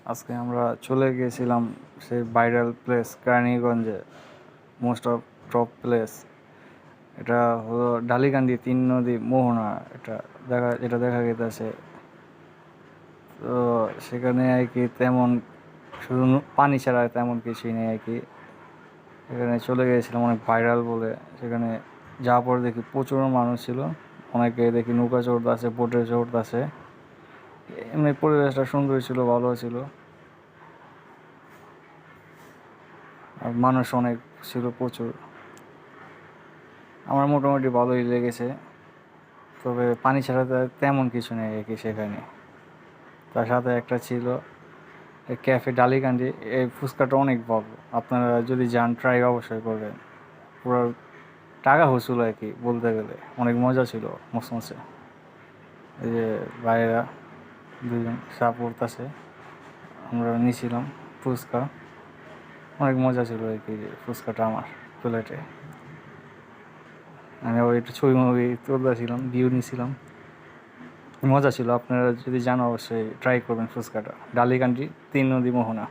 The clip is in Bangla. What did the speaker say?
আজকে আমরা চলে গিয়েছিলাম সেই ভাইরাল প্লেস কেরানীগঞ্জে, মোস্ট অফ টপ প্লেস। এটা হলো ডালিকান্দি ৩ নদী মোহনা। এটা দেখা গেছে। তো সেখানে আর কি তেমন শুধু পানি ছাড়া তেমন কিছুই নেই আর কি। সেখানে চলে গিয়েছিলাম অনেক ভাইরাল বলে। সেখানে যাওয়ার পর দেখি প্রচুর মানুষ ছিল। অনেকে দেখি নৌকা চড়তেছে, বোটে চড়তেছে। এমনি পরিবেশটা সুন্দর ছিল, ভালো ছিল। আর মানুষ অনেক ছিল, প্রচুর। আমার মোটামুটি ভালোই লেগেছে। তবে পানি ছাড়া তো তেমন কিছু নেই আর কি সেখানে। তার সাথে একটা ছিল ক্যাফে ডালিকান্দি। এই ফুচকাটা অনেক ভালো, আপনারা যদি যান ট্রাই অবশ্যই করবেন। পুরো টাকা হচ্ছিল আর কি, বলতে গেলে অনেক মজা ছিল, মসমসে। এই যে ভাইয়েরা দুজন সাপোর্ট আছে, আমরা নিয়েছিলাম ফুচকা। অনেক মজা ছিল আর কি ফুচকাটা আমার প্লেটে। আমি আবার একটু ছবি মুভি তুলতেছিলাম, ভিউ নিয়েছিলাম। মজা ছিল। আপনারা যদি যান অবশ্যই ট্রাই করবেন ফুচকাটা। ডালিকান্দি ৩ নদী মোহনা।